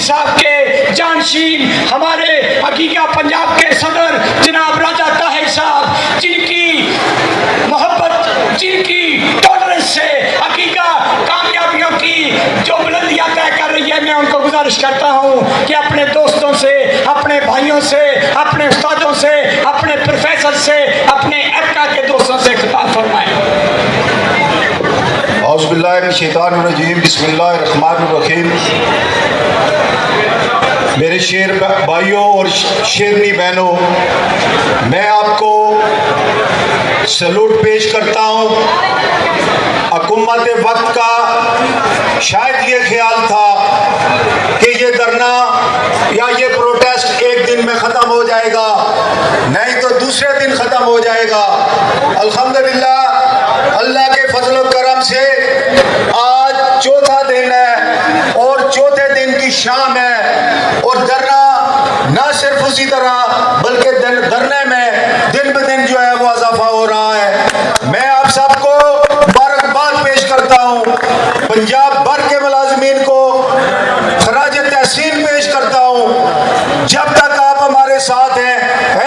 साहब के जानशीन हमारे हकीका पंजाब के सदर जनाब राजा ताहिर साहब, जिनकी मोहब्बत, जिनकी टॉलरेंस से हकीका कामयाबियों की जो बुलंदियां तय कर रही है, मैं उनको गुजारिश करता हूँ कि अपने दोस्तों से, अपने भाइयों से, अपने उस्तादों से, अपने प्रोफेसर से, अपने एफका के दोस्तों से खिताब फरमाएं। औज़ुबिल्लाहिमिनश्शैतानिर्रजीम, बिस्मिल्लाहिर्रहमानिर्रहीम। मेरे शेर भाइयों और शेरनी बहनों, मैं आपको सलूट पेश करता हूँ। हुकूमत वक्त का शायद ये ख्याल था कि ये धरना या ये प्रोटेस्ट एक दिन में ख़त्म हो जाएगा, नहीं तो दूसरे दिन ख़त्म हो जाएगा। अल्हम्दुलिल्लाह, अल्लाह के फजल व करम से आज चौथा दिन है और चौथे दिन की शाम है और धरना न सिर्फ उसी तरह बल्कि धरने में दिन ब दिन जो है वो इजाफा हो रहा है। मैं आप सबको मुबारकबाद पेश करता हूँ, पंजाब भर के मुलाजमीन को खराज तहसीन पेश करता हूँ। जब तक आप हमारे साथ हैं,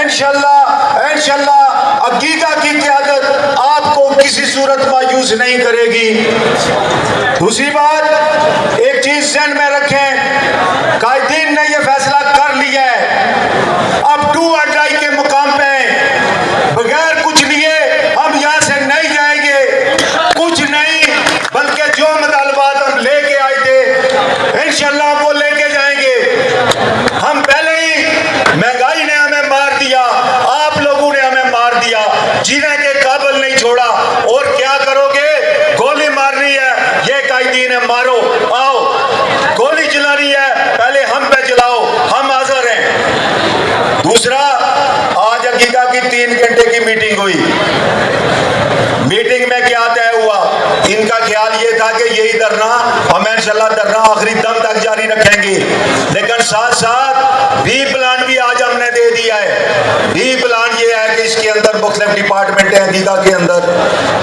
इंशाल्लाह हकीका की क़यादत आपको किसी सूरत मायूस नहीं करेगी। दूसरी बात, एक चीज ध्यान में रखें, कायदीन ने यह फैसला कर लिया है, अब डू और डाई के मुकाम पे बगैर कुछ लिए हम यहाँ से नहीं जाएंगे, कुछ नहीं बल्कि जो मुतालबात हम लेके आए थे इंशाल्लाह वो लेके जाएंगे। हम पहले ही महंगाई ने हमें मार दिया, आप लोगों ने हमें मार दिया, जीने के काबिल नहीं छोड़ा, और क्या करोगे? गोली मारनी है, ये कायदीन है, मारो, आओ। गोली चलानी है, पहले हम पे चलाओ, हम हाजिर हैं। दूसरा, आज हकीका की 3 घंटे की मीटिंग हुई। मीटिंग में क्या तय हुआ? इनका ख्याल ये था कि यही धरना हम इंशाल्लाह धरना आखिरी दम तक जारी रखेंगे, लेकिन साथ साथ बी प्लान भी आज हमने दे दिया है। बी प्लान ये है कि इसके अंदर मुख्तलिफ डिपार्टमेंट है, हकीका के अंदर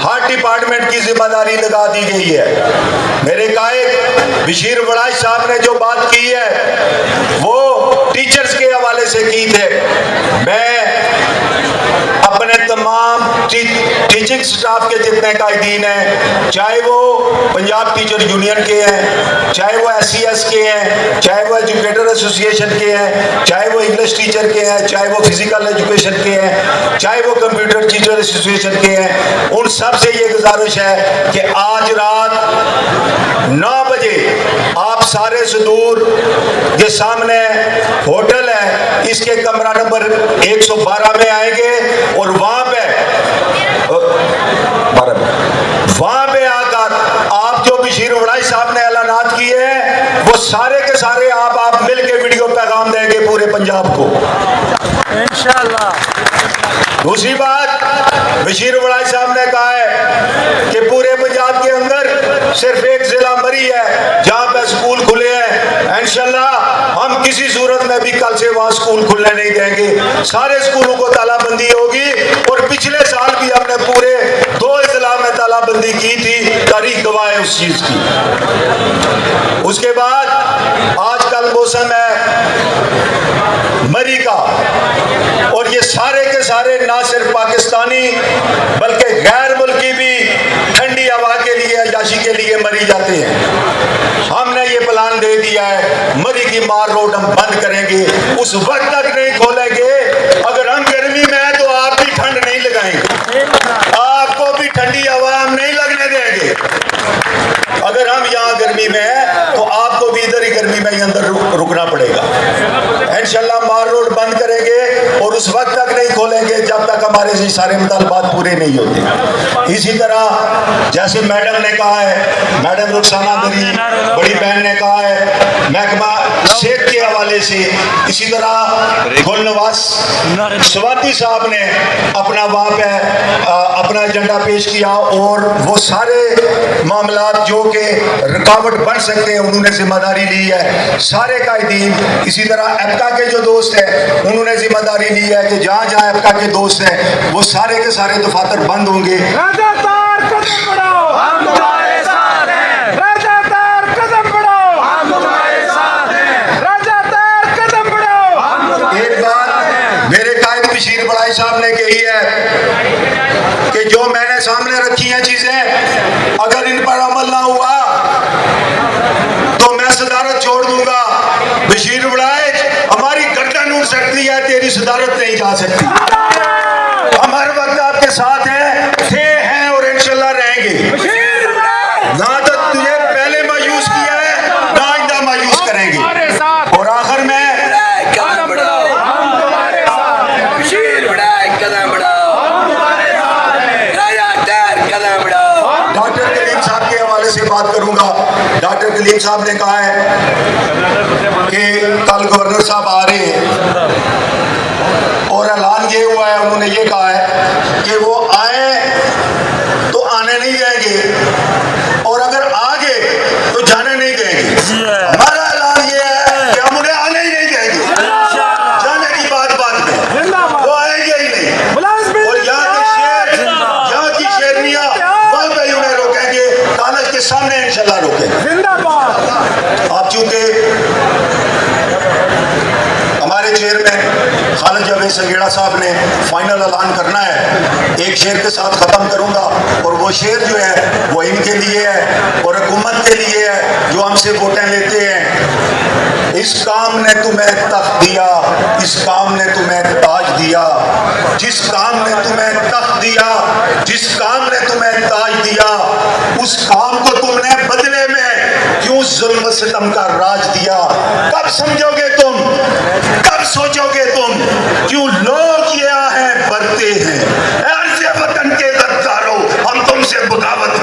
हर डिपार्टमेंट की जिम्मेदारी लगा दी गई है। मेरे कायद बशीर वड़ाई साहब ने जो बात की है वो टीचर्स के हवाले से की थे। मैं अपने तमाम टीचिंग स्टाफ के जितने कायदीन हैं, चाहे वो पंजाब टीचर यूनियन के हैं, चाहे वो SCS के हैं, चाहे वो एजुकेटर एसोसिएशन के हैं, चाहे वो इंग्लिश टीचर के हैं, चाहे वो फिजिकल एजुकेशन के हैं, चाहे वो कंप्यूटर टीचर एसोसिएशन के हैं, उन सब से ये गुजारिश है कि आज रात 9 बजे आप सारे सुदूर के सामने होटल है, इसके कमरा नंबर 112 में आएंगे और वहां पे आकर आप जो बशीर वड़ाई साहब ने ऐलानात किए हैं वो सारे के सारे आप मिल के वीडियो पैगाम देंगे पूरे पंजाब को इंशाल्लाह। दूसरी बात, बशीर वड़ाई साहब ने कहा है कि पूरे पंजाब के अंदर सिर्फ एक जिला मरी है जहां पे स्कूल खुले हैं। इंशाल्लाह हम किसी सूरत में भी कल से वहां स्कूल खुलने नहीं देंगे, सारे स्कूलों को तालाबंदी होगी। और पिछले साल भी हमने पूरे 2 जिला में तालाबंदी की थी, तारीख गवाह है उस चीज की। उसके बाद आजकल मौसम है मरी का, और ये सारे के सारे ना सिर्फ पाकिस्तानी बल्कि गैर मुल्की भी ठंडी हवा के लिए, अयाशी के लिए मरी जाते हैं। हमने ये प्लान दे दिया है, मरी की मार रोड हम बंद करेंगे, उस वक्त तक नहीं खोलेंगे। अगर हम गर्मी में हैं तो आप भी ठंड नहीं लगाएंगे, आपको भी ठंडी हवा हम नहीं लगने देंगे। अगर हम यहाँ गर्मी में हैं तो आपको भी इधर ही गर्मी में ही अंदर रुकना पड़ेगा। इंशाल्लाह मार रोड बंद करेंगे और उस वक्त तक नहीं खोलेंगे जब तक हमारे से सारे मुतालबात पूरे नहीं होते। इसी तरह जैसे मैडम ने कहा है, मैडम रुखसाना मेरी बड़ी बहन ने कहा है महकमा सेहत के हवाले से, इसी तरह गुलनवाज स्वाति साहब ने अपना वहाँ पे अपना एजेंडा पेश किया और वो सारे मामला जो कि रुकावट बन सकते हैं उन्होंने जिम्मेदारी ली है। सारे कायदीन, इसी तरह एफका के जो दोस्त हैं उन्होंने जिम्मेदारी ली है कि जहाँ जहाँ एफका के दोस्त हैं वो सारे के सारे दफातर बंद होंगे। हैं चीजें, अगर इन पर अमल ना हुआ तो मैं सदारत छोड़ दूंगा। बशीर वड़ाइच, हमारी गर्दन उठ सकती है, तेरी सदारत नहीं जा सकती। हम हर वक्त आपके साथ हैं, थे, हैं और इंशाल्लाह रहेंगे। ना तो तुझे पहले मायूस किया है, ना आइंदा मायूस करेंगे। और आखिर में डॉक्टर कलीम साहब के हवाले से बात करूंगा। डॉक्टर कलीम साहब ने कहा है कि कल गवर्नर साहब आ रहे हैं और ऐलान ये हुआ है, उन्होंने ये कहा है कि वो आए तो आने नहीं देंगे और अगर आ गए तो जाने नहीं देंगे। हमारा ऐलान ये है कि हम उन्हें आने ही नहीं देंगे, जाने की बात में वो आएंगे ही नहीं। और यहाँ के शेर, यहाँ की शेरनियाँ वहाँ पे ही उन्हें रोकेंगे, कॉलेज के सामने इंशाल्लाह रोकेंगे। आप चूंकि हमारे चेयरमैन खालिद जावेद संगेड़ा साहब ने फाइनल ऐलान करना है, एक शेर के साथ ख़त्म करूंगा और वो शेर जो है वो इनके लिए है और हुकूमत के लिए है जो हमसे वोटें लेते हैं। इस काम ने तुम्हें तख्त दिया, इस काम ने तुम्हें ताज दिया, जिस काम ने तुम्हें तख्त दिया, जिस काम ने तुम्हें ताज दिया, उस काम को तुमने बदले में क्यों जुल्म सितम का राज दिया। कब समझोगे तुम, कब सोचोगे तुम, क्यों लोग ये आहे बढ़ते हैं। ऐसे वतन के गद्दारों, हम तुमसे बगावत